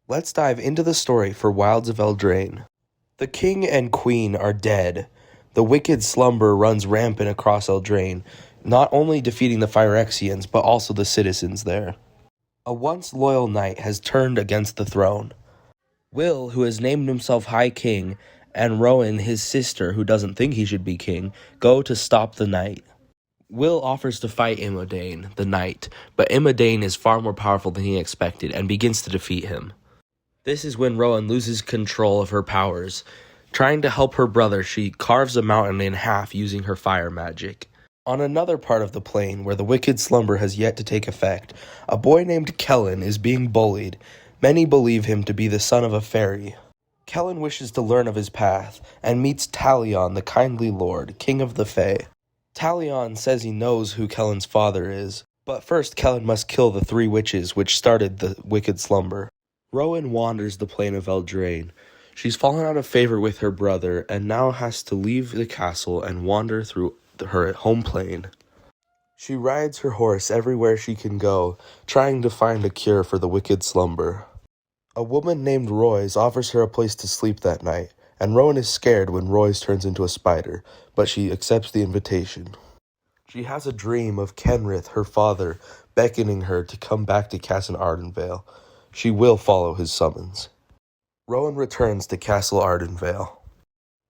Let's dive into the story for Wilds of Eldraine. The king and queen are dead. The wicked slumber runs rampant across Eldraine, not only defeating the Phyrexians, but also the citizens there. A once loyal knight has turned against the throne. Will, who has named himself High King, and Rowan, his sister, who doesn't think he should be king, go to stop the knight. Will offers to fight Imodain, the knight, but Imodain is far more powerful than he expected and begins to defeat him. This is when Rowan loses control of her powers. Trying to help her brother, she carves a mountain in half using her fire magic. On another part of the plane, where the wicked slumber has yet to take effect, a boy named Kellen is being bullied. Many believe him to be the son of a fairy. Kellen wishes to learn of his path, and meets Talion, the kindly lord, king of the Fae. Talion says he knows who Kellen's father is, but first Kellen must kill the 3 witches which started the wicked slumber. Rowan wanders the plain of Eldraine. She's fallen out of favor with her brother, and now has to leave the castle and wander through her home plane. She rides her horse everywhere she can go, trying to find a cure for the wicked slumber. A woman named Royce offers her a place to sleep that night, and Rowan is scared when Royce turns into a spider, but she accepts the invitation. She has a dream of Kenrith, her father, beckoning her to come back to Castle Ardenvale. She will follow his summons. Rowan returns to Castle Ardenvale.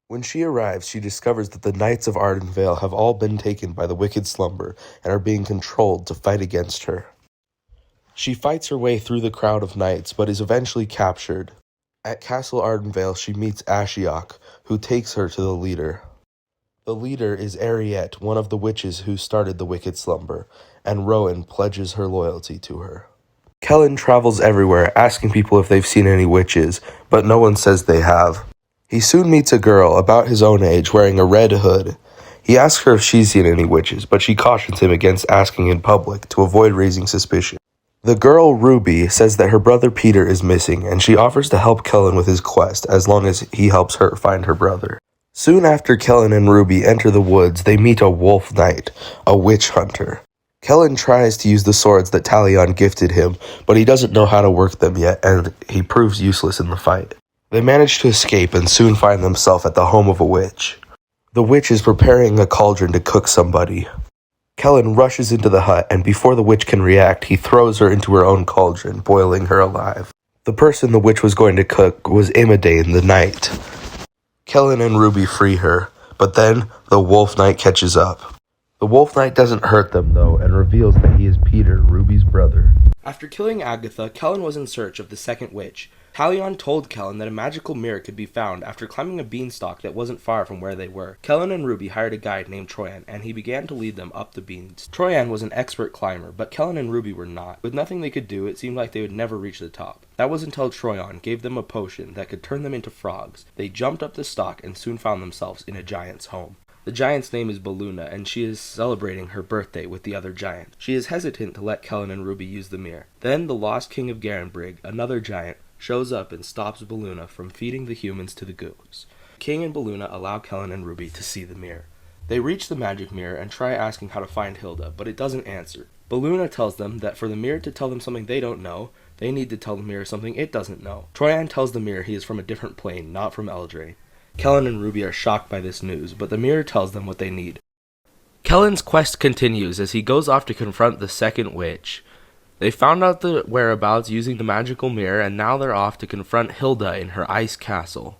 When she arrives, she discovers that the Knights of Ardenvale have all been taken by the wicked slumber and are being controlled to fight against her. She fights her way through the crowd of knights, but is eventually captured. At Castle Ardenvale, she meets Ashiok, who takes her to the leader. The leader is Ariette, one of the witches who started the wicked slumber, and Rowan pledges her loyalty to her. Kellen travels everywhere, asking people if they've seen any witches, but no one says they have. He soon meets a girl about his own age wearing a red hood. He asks her if she's seen any witches, but she cautions him against asking in public to avoid raising suspicion. The girl, Ruby, says that her brother Peter is missing, and she offers to help Kellen with his quest as long as he helps her find her brother. Soon after Kellen and Ruby enter the woods, they meet a wolf knight, a witch hunter. Kellen tries to use the swords that Talion gifted him, but he doesn't know how to work them yet, and he proves useless in the fight. They manage to escape and soon find themselves at the home of a witch. The witch is preparing a cauldron to cook somebody. Kellen rushes into the hut, and before the witch can react, he throws her into her own cauldron, boiling her alive. The person the witch was going to cook was Imodain, the knight. Kellen and Ruby free her, but then the wolf knight catches up. The wolf knight doesn't hurt them, though, and reveals that he is Peter, Ruby's brother. After killing Agatha, Kellen was in search of the second witch. Talion told Kellen that a magical mirror could be found after climbing a beanstalk that wasn't far from where they were. Kellen and Ruby hired a guide named Troyan, and he began to lead them up the beans. Troyan was an expert climber, but Kellen and Ruby were not. With nothing they could do, it seemed like they would never reach the top. That was until Troyan gave them a potion that could turn them into frogs. They jumped up the stalk and soon found themselves in a giant's home. The giant's name is Baluna, and she is celebrating her birthday with the other giant. She is hesitant to let Kellen and Ruby use the mirror. Then the lost king of Garenbrig, another giant, shows up and stops Baluna from feeding the humans to the goats. King and Baluna allow Kellen and Ruby to see the mirror. They reach the magic mirror and try asking how to find Hilda, but it doesn't answer. Baluna tells them that for the mirror to tell them something they don't know, they need to tell the mirror something it doesn't know. Troyan tells the mirror he is from a different plane, not from Eldraine. Kellen and Ruby are shocked by this news, but the mirror tells them what they need. Kellen's quest continues as he goes off to confront the second witch. They found out the whereabouts using the magical mirror, and now they're off to confront Hilda in her ice castle.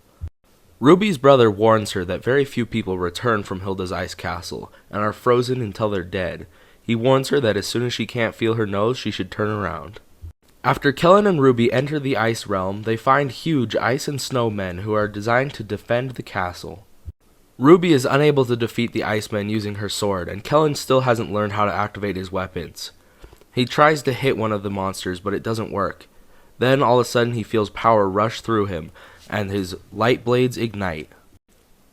Ruby's brother warns her that very few people return from Hilda's ice castle, and are frozen until they're dead. He warns her that as soon as she can't feel her nose, she should turn around. After Kellen and Ruby enter the ice realm, they find huge ice and snow men who are designed to defend the castle. Ruby is unable to defeat the icemen using her sword, and Kellen still hasn't learned how to activate his weapons. He tries to hit one of the monsters, but it doesn't work. Then all of a sudden he feels power rush through him, and his light blades ignite.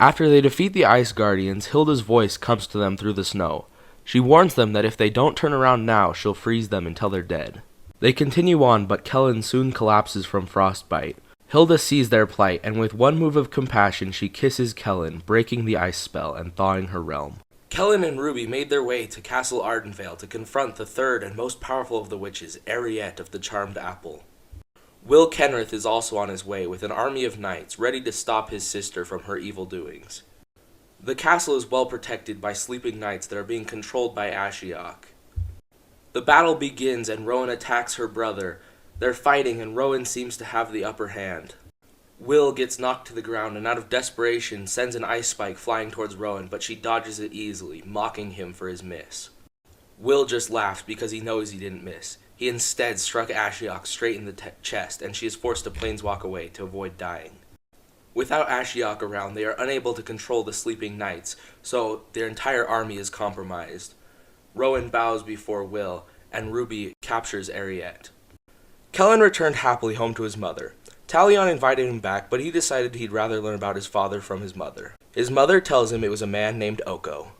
After they defeat the ice guardians, Hilda's voice comes to them through the snow. She warns them that if they don't turn around now, she'll freeze them until they're dead. They continue on, but Kellen soon collapses from frostbite. Hilda sees their plight, and with one move of compassion, she kisses Kellen, breaking the ice spell and thawing her realm. Kellen and Ruby made their way to Castle Ardenvale to confront the third and most powerful of the witches, Ariette of the Charmed Apple. Will Kenrith is also on his way with an army of knights ready to stop his sister from her evil doings. The castle is well protected by sleeping knights that are being controlled by Ashiok. The battle begins and Rowan attacks her brother. They're fighting and Rowan seems to have the upper hand. Will gets knocked to the ground and out of desperation sends an ice spike flying towards Rowan, but she dodges it easily, mocking him for his miss. Will just laughs because he knows he didn't miss. He instead struck Ashiok straight in the chest, and she is forced to planeswalk away to avoid dying. Without Ashiok around, they are unable to control the sleeping knights, so their entire army is compromised. Rowan bows before Will, and Ruby captures Ariette. Kellen returned happily home to his mother. Talion invited him back, but he decided he'd rather learn about his father from his mother. His mother tells him it was a man named Oko.